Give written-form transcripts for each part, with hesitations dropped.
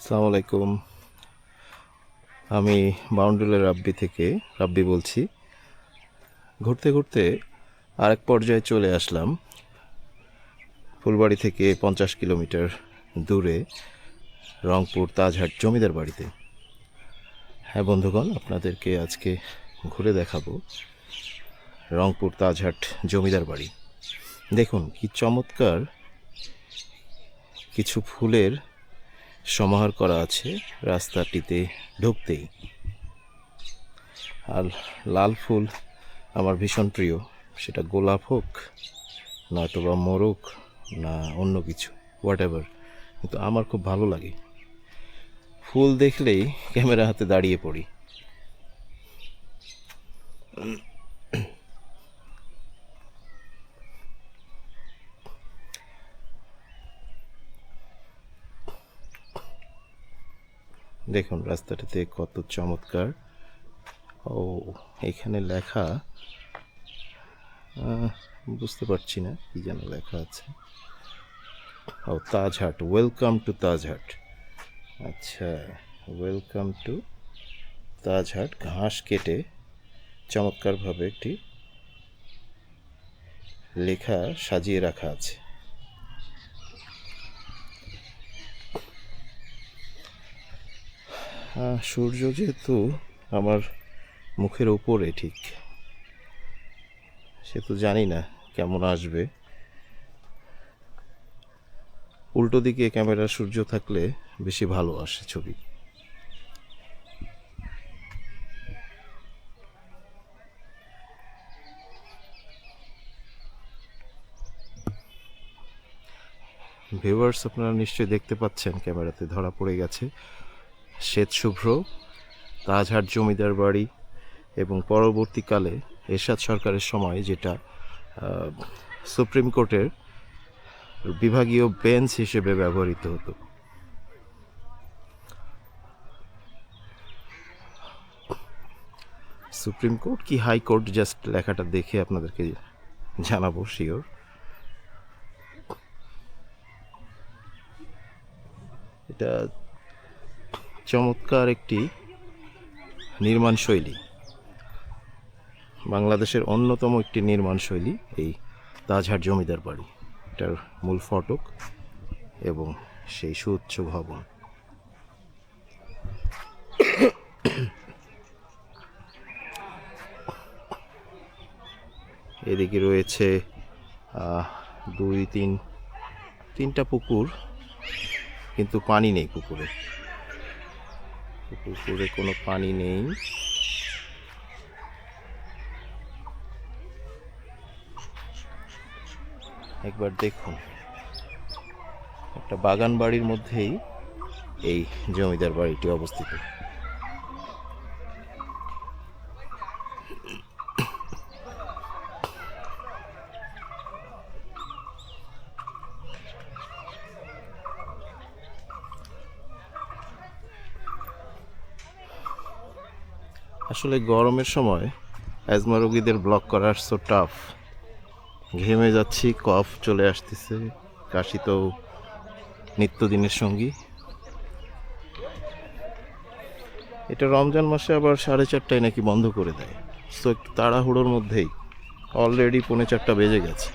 আসসালামু আলাইকুম। আমি বাউন্ডুলের রাব্বি থেকে বলছি। ঘুরতে ঘুরতে আরেক পর্যায়ে চলে আসলাম। ফুলবাড়ি থেকে 50 কিলোমিটার দূরে রংপুর তাজহাট জমিদার বাড়িতে। হ্যাঁ বন্ধুগণ, আপনাদেরকে আজকে ঘুরে দেখাবো রংপুর তাজহাট জমিদার বাড়ি। দেখুন কি চমৎকার কিছু ফুলের সমাহার করা আছে রাস্তাটিতে ঢুকতেই। আর লাল ফুল আমার ভীষণ প্রিয়, সেটা গোলাপ হোক নয়তোবা মোরগ না অন্য কিছু, হোয়াট এভার, কিন্তু আমার খুব ভালো লাগে। ফুল দেখলেই ক্যামেরা হাতে দাঁড়িয়ে পড়ি। দেখুন রাস্তাটিতে কত চমৎকার। ও, এখানে লেখা, বুঝতে পারছি না কি যেন লেখা আছে। ও, তাজহাট, ওয়েলকাম টু তাজহাট। আচ্ছা, ওয়েলকাম টু তাজহাট। ঘাস কেটে চমৎকারভাবে একটি লেখা সাজিয়ে রাখা আছে। সূর্য যেহেতু আমার মুখের উপরে ঠিক, সে তো জানি না কেমন আসবে। উল্টো দিকে ক্যামেরা সূর্য থাকলে বেশি ভালো আসে ছবি। ভিউয়ার্স, আপনারা নিশ্চয়ই দেখতে পাচ্ছেন, ক্যামেরাতে ধরা পড়ে গেছে শ্বেত শুভ্র তাজহাট জমিদার বাড়ি, এবং পরবর্তীকালে এরশাদ সরকারের সময় যেটা সুপ্রিম কোর্টের বিভাগীয় বেঞ্চ হিসেবে ব্যবহৃত হতো। সুপ্রিম কোর্ট কি হাইকোর্ট, জাস্ট লেখাটা দেখে আপনাদেরকে জানাবো শিওর। এটা চমৎকার একটি নির্মাণ শৈলী, বাংলাদেশের অন্যতম একটি নির্মাণ শৈলী এই তাজহাট জমিদার বাড়ি। এটার মূল ফটক এবং সেই সুউচ্চ ভবন। এদিকে রয়েছে তিনটা পুকুর, কিন্তু পানি নেই পুকুরে। পুকুরে কোনো পানি নেই। একবার দেখুন, একটা বাগান বাড়ির মধ্যেই এই জমিদার বাড়িটি অবস্থিত। আসলে গরমের সময় অ্যাজমা রোগীদের ব্লক করা সো টাফ। ঘেমে যাচ্ছি, কফ চলে আসতেছে, কাশি তো নিত্যদিনের সঙ্গী। এটা রমজান মাসে আবার 4:30টায় নাকি বন্ধ করে দেয়, সো একটু তাড়াহুড়োর মধ্যেই অলরেডি 4:45 বেজে গেছে।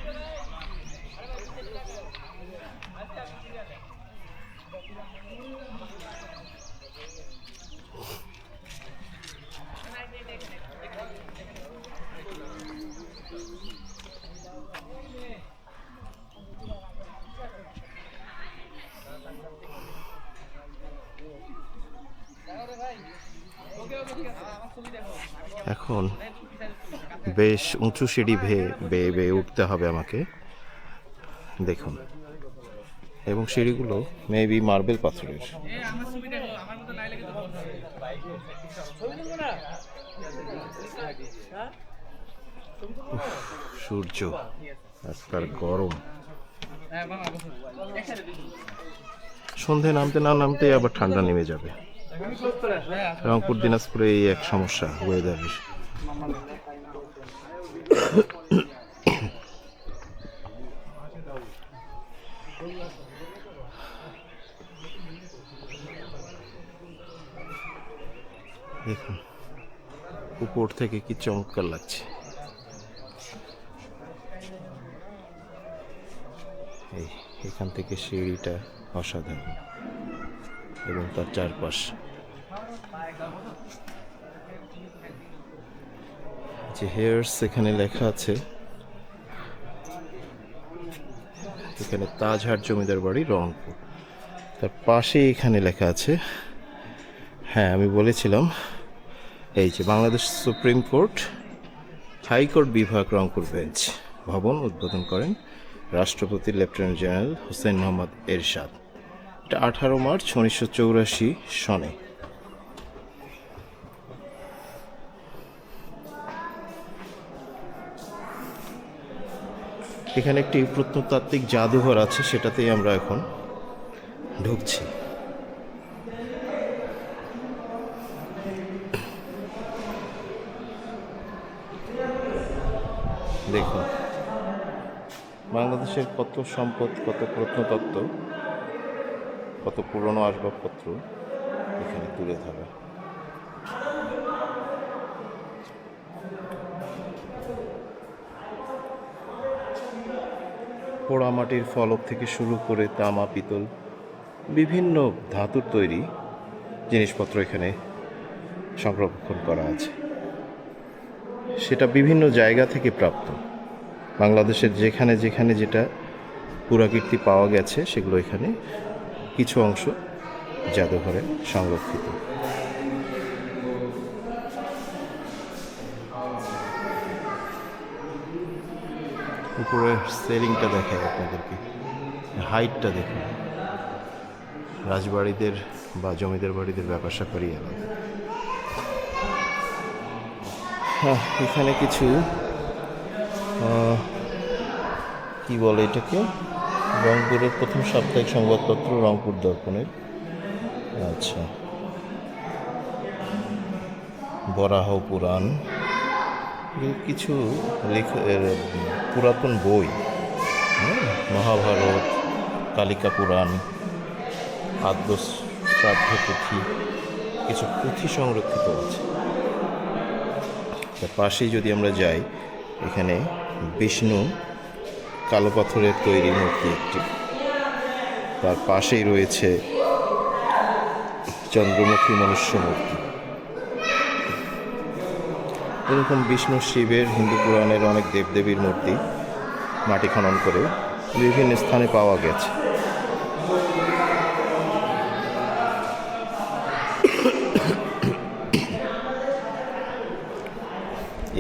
এখন বেশ উঁচু সিঁড়ি বেয়ে বেয়ে উঠতে হবে আমাকে, দেখুন। এবং সিঁড়িগুলো মেবি মার্বেল পাথরের। সূর্য আজকাল গরম, সন্ধে নামতে না নামতে আবার ঠান্ডা নেমে যাবে। রংপুর দিনাজপুরে এই এক সমস্যা ওয়েদারের। দেখুন উপর থেকে কি চমৎকার লাগছে। এই এখান থেকে সিঁড়িটা অসাধারণ এবং তার চারপাশ। যে হেয়ার্স এখানে লেখা আছে, এখানে তাজহাট জমিদার বাড়ি রংপুর। তার পাশে এখানে লেখা আছে, হ্যাঁ আমি বলেছিলাম, এই যে বাংলাদেশ সুপ্রিম কোর্ট হাইকোর্ট বিভাগ রংপুর বেঞ্চ ভবন উদ্বোধন করেন রাষ্ট্রপতি লেফটেন্যান্ট জেনারেল হোসেন মোহাম্মদ এরশাদ। এটা 18 মার্চ 1984 সনে। এখানে একটি প্রত্নতাত্ত্বিক জাদুঘর আছে, সেটাতেই আমরা এখন ঢুকছি। দেখুন বাংলাদেশের কত সম্পদ, কত প্রত্নতত্ত্ব, কত পুরনো আসবাবপত্র এখানে তুলে ধরা। পোড়ামাটির ফলক থেকে শুরু করে তামা, পিতল, বিভিন্ন ধাতুর তৈরি জিনিসপত্র এখানে সংরক্ষণ করা আছে। সেটা বিভিন্ন জায়গা থেকে প্রাপ্ত। বাংলাদেশের যেখানে যেখানে যেটা পুরাকীর্তি পাওয়া গেছে সেগুলো এখানে কিছু অংশ জাদুঘরে সংরক্ষিত। উপরের সেলিংটা দেখায় আপনাদেরকে, হাইটটা দেখুন। রাজবাড়িদের বা জমিদার বাড়িদের ব্যাপার স্যাপারই আলাদা। হ্যাঁ, এখানে কিছু কি বলে এটাকে, রংপুরের প্রথম সাপ্তাহিক সংবাদপত্র রংপুর দর্পণের, আচ্ছা, বরাহ পুরাণ, কিছু পুরাতন বই, মহাভারত, কালিকা পুরাণ, আদ্য শ্রাদ্ধ পুঁথি, কিছু পুঁথি সংরক্ষিত আছে। তার পাশেই যদি আমরা যাই, এখানে বিষ্ণু কালো পাথরের তৈরি মূর্তি একটি, তার পাশেই রয়েছে চন্দ্রমুখী মনুষ্য মূর্তি। এরকম বিষ্ণু, শিবের, হিন্দু পুরাণের অনেক দেবদেবীর মূর্তি মাটি খনন করে বিভিন্ন স্থানে পাওয়া গেছে।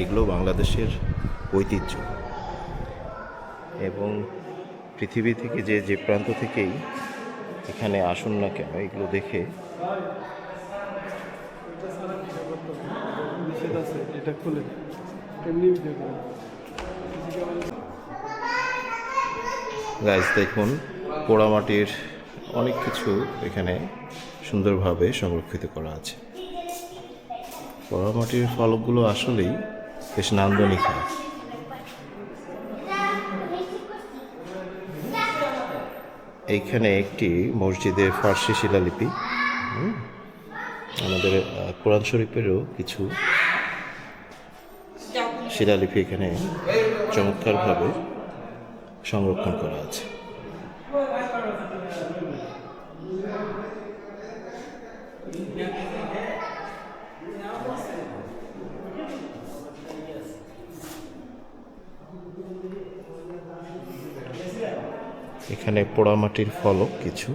এগুলো বাংলাদেশের ঐতিহ্য এবং পৃথিবী থেকে যে প্রান্ত থেকেই এখানে আসুন না কেন, এগুলো দেখে গাইজ দেখুন পোড়ামাটির অনেক কিছু এখানে সুন্দরভাবে সংরক্ষিত করা আছে। পোড়ামাটির ফলকগুলো আসলেই বেশ নান্দনিক হয়। এইখানে একটি মসজিদের ফার্সি শিলালিপি, আমাদের কোরআন শরীফেরও কিছু শিলালিপি এখানে চমৎকারভাবে সংরক্ষণ করা আছে। এখানে পোড়ামাটির ফলক কিছু,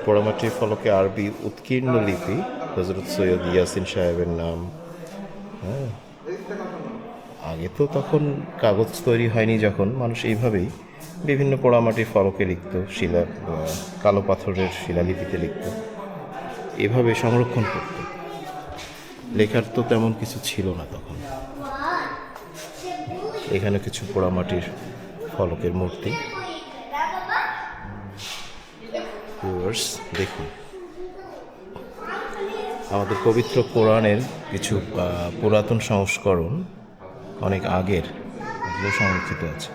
পোড়ামাটির ফলকে আরবি উৎকীর্ণ লিপি, হজরত সৈয়দ ইয়াসিন সাহেবের নাম। হ্যাঁ, আগে তো তখন কাগজ তৈরি হয়নি, যখন মানুষ এইভাবেই বিভিন্ন পোড়ামাটির ফলকে লিখত, কালো পাথরের শিলালিপিতে লিখত, এভাবে সংরক্ষণ করত। লেখার তো তেমন কিছু ছিল না তখন। এখানে কিছু পোড়ামাটির ফলকের মূর্তি। দেখুন আমাদের পবিত্র কোরআনের কিছু পুরাতন সংস্করণ, অনেক আগের, এগুলো সংরক্ষিত আছে।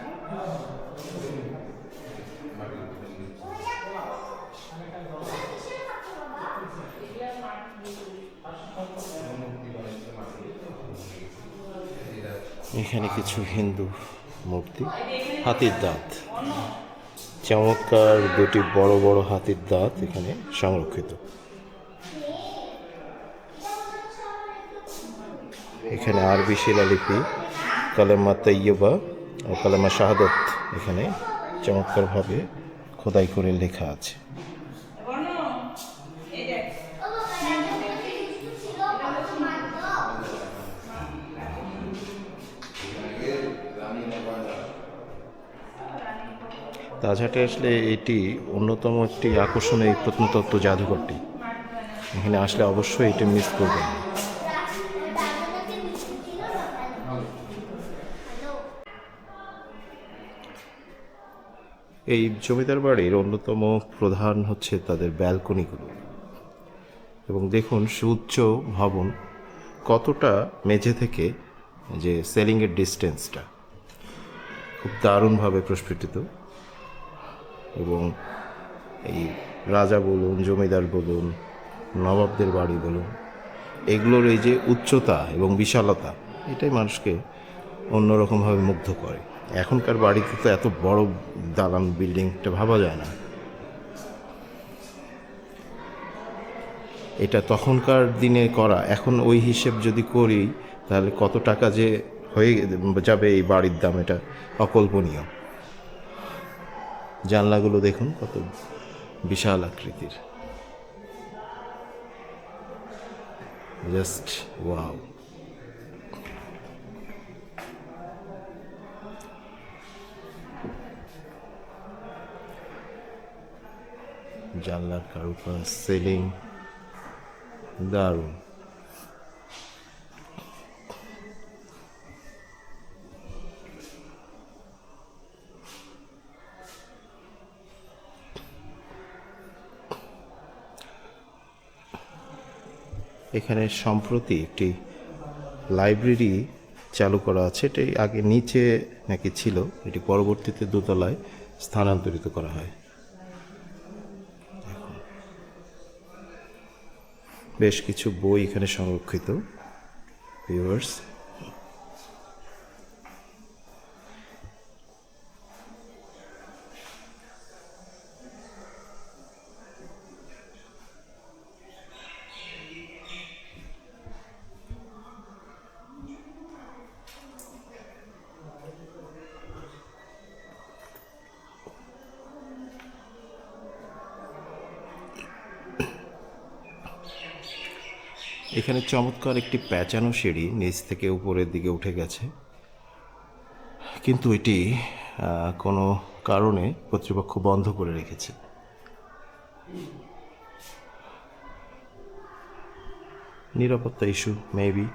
এখানে কিছু হিন্দু মূর্তি, হাতির দাঁত, চমৎকার দুটি বড় বড় হাতির দাঁত এখানে সংরক্ষিত। এখানে আরবি শিলালিপি কালেমা তৈয়বা ও কালেমা শাহাদত এখানে চমৎকারভাবে খোদাই করে লেখা আছে। তাজহাটে আসলে এটি অন্যতম একটি আকর্ষণ, এই প্রত্নতত্ত্ব জাদুঘরটি। এখানে আসলে অবশ্যই এটি মিস করবেন না। এই জমিদার বাড়ির অন্যতম প্রধান হচ্ছে তাদের ব্যালকনিগুলো, এবং দেখুন সুউচ্চ ভবন কতটা মেঝে থেকে যে সেলিংয়ের ডিস্টেন্সটা খুব দারুণভাবে প্রস্ফুটিত। এবং এই রাজা বলুন, জমিদার বলুন, নবাবদের বাড়ি বলুন, এগুলোর এই যে উচ্চতা এবং বিশালতা, এটাই মানুষকে অন্যরকমভাবে মুগ্ধ করে। এখনকার বাড়িতে তো এত বড় দালান বিল্ডিংটা ভাবা যায় না। এটা তখনকার দিনে করা, এখন ওই হিসেব যদি করি তাহলে কত টাকা যে হয়ে যাবে এই বাড়ির দাম, এটা অকল্পনীয়। জানলাগুলো দেখুন কত বিশাল আকৃতির, জাস্ট ওয়াও। জানলার কারুকাজ, সিলিং দারুণ। এখানে সম্প্রতি একটি লাইব্রেরি চালু করা আছে। এটি আগে নিচে নাকি ছিল, এটি পরবর্তীতে দোতলায় স্থানান্তরিত করা হয়। বেশ কিছু বই এখানে সংরক্ষিত। ভিউয়ার্স, এখানে চমৎকার একটি প্যাঁচানো সিঁড়ি নিচ থেকে উপরের দিকে উঠে গেছে, কিন্তু এটি কোনো কারণে কর্তৃপক্ষ বন্ধ করে রেখেছে। নিরাপত্তা ইস্যু মেবি।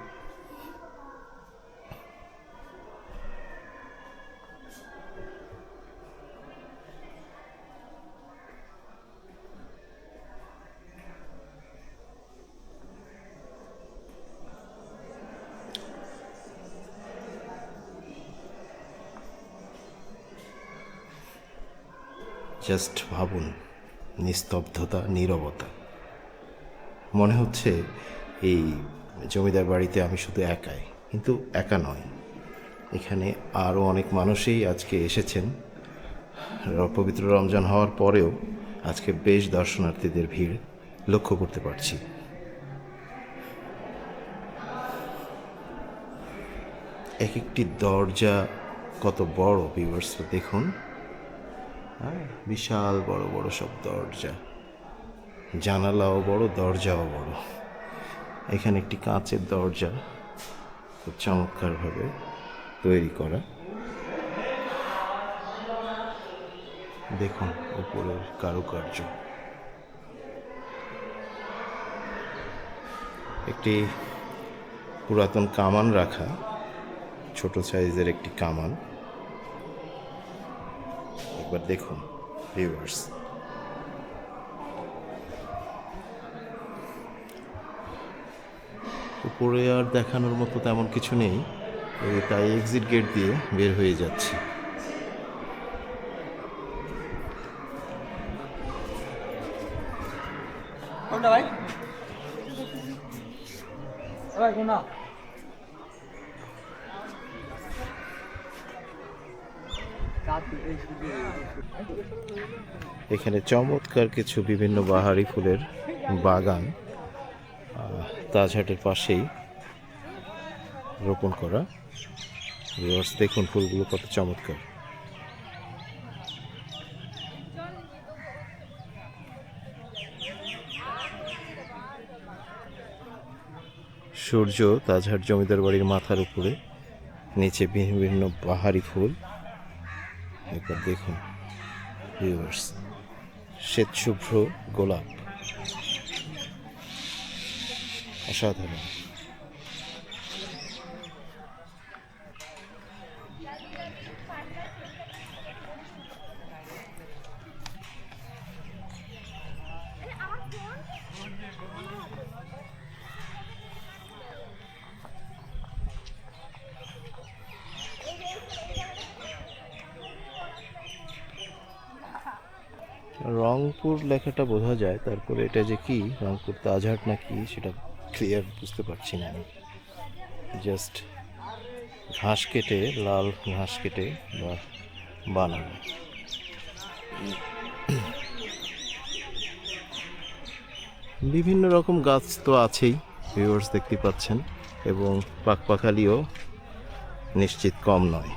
জাস্ট ভাবুন, নিস্তব্ধতা, নীরবতা। মনে হচ্ছে এই জমিদার বাড়িতে আমি শুধু একাই, কিন্তু একা নয়, এখানে আরও অনেক মানুষই আজকে এসেছেন। পবিত্র রমজান হওয়ার পরেও আজকে বেশ দর্শনার্থীদের ভিড় লক্ষ্য করতে পারছি। এক একটি দরজা কত বড়, ভিউয়ার্স দেখুন। হ্যাঁ, বিশাল বড় বড় সব দরজা, জানালাও বড়, দরজাও বড়। এখানে একটি কাঁচের দরজা খুব চমৎকারভাবে তৈরি করা। দেখুন উপরের কারুকার্য। একটি পুরাতন কামান রাখা, ছোট সাইজের একটি কামান। একবার দেখুন ভিউয়ার্স। উপরে আর দেখানোর মতো তেমন কিছু নেই, তাই এক্সিট গেট দিয়ে বের হয়ে যাচ্ছি। ভাই ভাই কোনটা এখানে চমৎকার কিছু বিভিন্ন বাহারি ফুলের বাগান তাজহাটের পাশেই রোপণ করা। ভিউয়ার্স দেখুন ফুলগুলো কত চমৎকার। সূর্য তাজহাট জমিদার বাড়ির মাথার উপরে, নিচে বিভিন্ন বাহারি ফুল। একবার দেখুন ভিউয়ার্স, শ্বেতশুভ্র গোলাপ, অসাধারণ। রংপুর লেখাটা বোঝা যায়, তারপরে এটা যে কি রংপুর তাজহাট না কি সেটা ক্লিয়ার বুঝতে পারছি না আমি। জাস্ট ঘাস কেটে, লাল ঘাস কেটে বানানো। বিভিন্ন রকম গাছ তো আছেই, ভিউয়ার্স দেখতে পাচ্ছেন, এবং পাকপাখালিও নিশ্চিত কম নয়।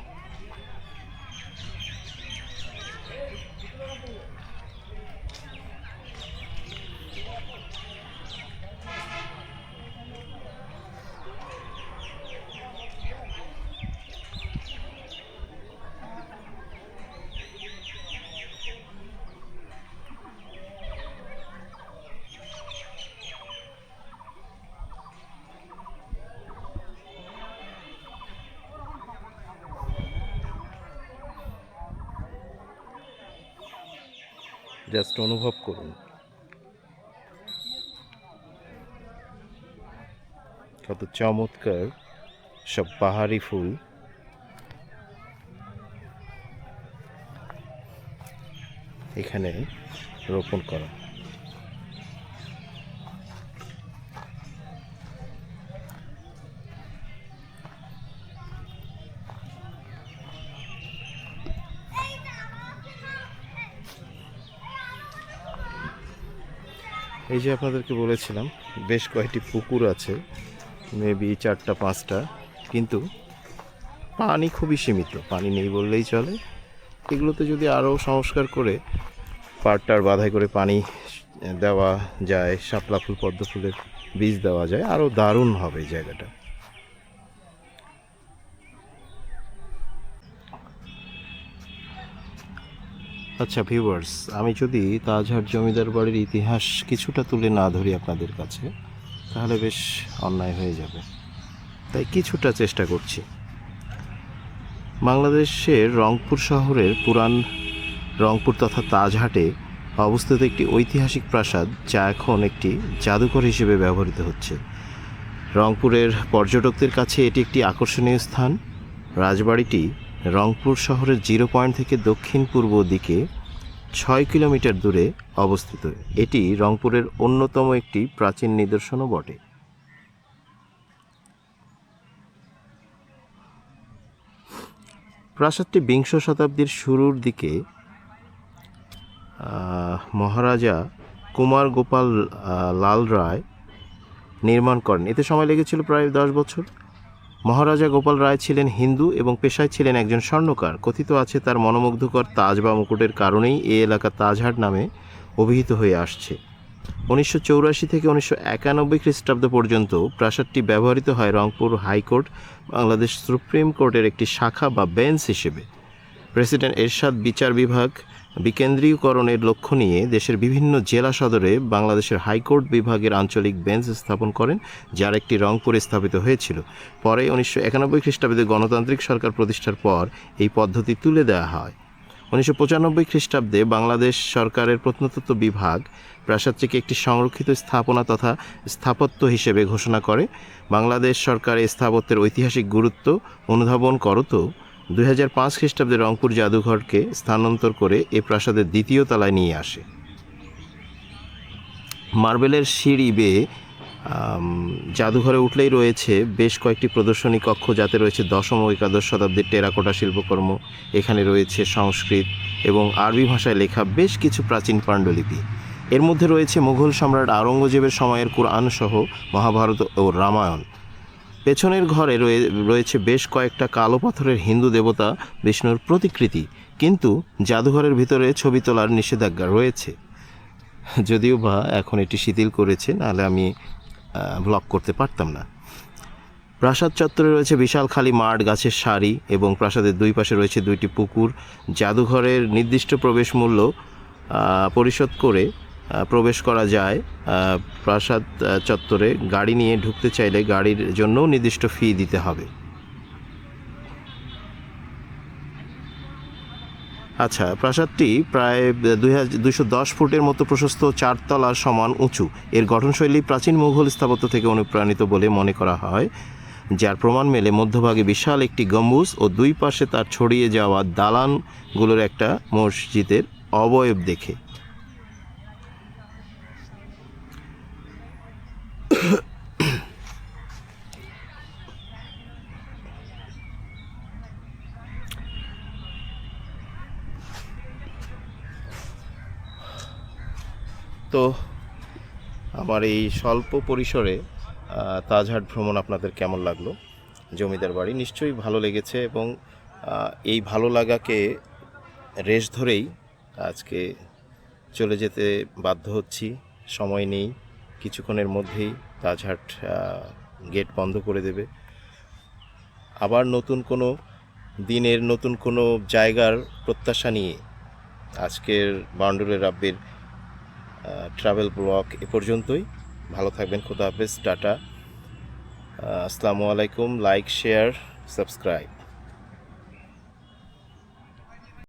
জাস্ট অনুভব করুন কত চমৎকার সব পাহাড়ি ফুল। এখানে রোপণ করা। এই যে আপনাদেরকে বলেছিলাম বেশ কয়েকটি পুকুর আছে, মেবি 4টা-5টা, কিন্তু পানি খুবই সীমিত, পানি নেই বললেই চলে। এগুলোতে যদি আরও সংস্কার করে পাড়টার বাধাই করে পানি দেওয়া যায়, শাপলা ফুল পদ্ম ফুলের বীজ দেওয়া যায়, আরও দারুণ হবে জায়গাটা। আচ্ছা ভিউয়ার্স, আমি যদি তাজহাট জমিদার বাড়ির ইতিহাস কিছুটা তুলে না ধরি আপনাদের কাছে, তাহলে বেশ অন্যায় হয়ে যাবে, তাই কিছুটা চেষ্টা করছি। বাংলাদেশের রংপুর শহরের পুরান রংপুর তথা তাজহাটে অবস্থিত একটি ঐতিহাসিক প্রাসাদ, যা এখন একটি জাদুঘর হিসেবে ব্যবহৃত হচ্ছে। রংপুরের পর্যটকদের কাছে এটি একটি আকর্ষণীয় স্থান। রাজবাড়িটি রংপুর শহরের 0 পয়েন্ট থেকে দক্ষিণ পূর্ব দিকে 6 কিলোমিটার দূরে অবস্থিত। এটি রংপুরের অন্যতম একটি প্রাচীন নিদর্শনও বটে। প্রাসাদটি বিংশ শতাব্দীর শুরুর দিকে মহারাজা কুমার গোপাল লাল রায় নির্মাণ করেন। এতে সময় লেগেছিল প্রায় 10 বছর। মহারাজা গোপাল রায় ছিলেন হিন্দু এবং পেশায় ছিলেন একজন স্বর্ণকার। কথিত আছে তার মনোমুগ্ধকর তাজ বা মুকুটের কারণেই এই এলাকা তাজহাট নামে অভিহিত হয়ে আসছে। 1984 থেকে 1991 খ্রিস্টাব্দ পর্যন্ত প্রাসাদটি ব্যবহৃত হয় রংপুর হাইকোর্ট, বাংলাদেশ সুপ্রিম কোর্টের একটি শাখা বা বেঞ্চ হিসেবে। প্রেসিডেন্ট এরশাদ বিচার বিভাগ বিকেন্দ্রীকরণের লক্ষ্য নিয়ে দেশের বিভিন্ন জেলা সদরে বাংলাদেশের হাইকোর্ট বিভাগের আঞ্চলিক বেঞ্চ স্থাপন করেন, যার একটি রংপুরে স্থাপিত হয়েছিল। পরে 1991 খ্রিস্টাব্দে গণতান্ত্রিক সরকার প্রতিষ্ঠার পর এই পদ্ধতি তুলে দেওয়া হয়। 1995 খ্রিস্টাব্দে বাংলাদেশ সরকারের প্রত্নতত্ত্ব বিভাগ প্রাসাদটিকে একটি সংরক্ষিত স্থাপনা তথা স্থাপত্য হিসেবে ঘোষণা করে। বাংলাদেশ সরকার এই স্থাপত্যের ঐতিহাসিক গুরুত্ব অনুধাবন করত 2005 খ্রিস্টাব্দে রংপুর জাদুঘরকে স্থানান্তর করে এ প্রাসাদের দ্বিতীয় তলায় নিয়ে আসে। মার্বেলের সিঁড়ি বেয়ে জাদুঘরে উঠলেই রয়েছে বেশ কয়েকটি প্রদর্শনী কক্ষ, যাতে রয়েছে দশম ও একাদশ শতাব্দীর টেরাকোটা শিল্পকর্ম। এখানে রয়েছে সংস্কৃত এবং আরবি ভাষায় লেখা বেশ কিছু প্রাচীন পাণ্ডুলিপি। এর মধ্যে রয়েছে মুঘল সম্রাট আওরঙ্গজেবের সময়ের কুরআন সহ মহাভারত ও রামায়ণ। পেছনের ঘরে রয়েছে বেশ কয়েকটা কালো পাথরের হিন্দু দেবতা বিষ্ণুর প্রতিকৃতি, কিন্তু জাদুঘরের ভিতরে ছবি তোলার নিষেধাজ্ঞা রয়েছে, যদিও বা এখন এটি শিথিল করেছে, নাহলে আমি ব্লগ করতে পারতাম না। প্রাসাদ চত্বরে রয়েছে বিশাল খালি মাঠ, গাছের সারি এবং প্রাসাদের দুই পাশে রয়েছে দুইটি পুকুর। জাদুঘরের নির্দিষ্ট প্রবেশ মূল্য পরিশোধ করে প্রবেশ করা যায়। প্রাসাদ চত্বরে গাড়ি নিয়ে ঢুকতে চাইলে গাড়ির জন্যও নির্দিষ্ট ফি দিতে হবে। আচ্ছা, প্রাসাদটি প্রায় 210 ফুটের মতো প্রশস্ত, 4 তলার সমান উঁচু। এর গঠনশৈলী প্রাচীন মুঘল স্থাপত্য থেকে অনুপ্রাণিত বলে মনে করা হয়, যার প্রমাণ মেলে মধ্যভাগে বিশাল একটি গম্বুজ ও দুই পাশে তার ছড়িয়ে যাওয়া দালানগুলোর একটা মসজিদের অবয়ব দেখে। তো আমার এই স্বল্প পরিসরে তাজহাট ভ্রমণ আপনাদের কেমন লাগলো? জমিদার বাড়ি নিশ্চয়ই ভালো লেগেছে, এবং এই ভালো লাগাকে রেশ ধরেই আজকে চলে যেতে বাধ্য হচ্ছি। সময় নেই, কিছুক্ষণের মধ্যেই তাজহাট গেট বন্ধ করে দেবে। আবার নতুন কোনো দিনের নতুন কোনো জায়গার প্রত্যাশা নিয়ে আজকের বাউন্ডুলে রাব্বির ট্রাভেল ব্লগ এ পর্যন্তই। ভালো থাকবেন, খোদা হাফেজ, টাটা, আসসালামু আলাইকুম। Like, share, subscribe.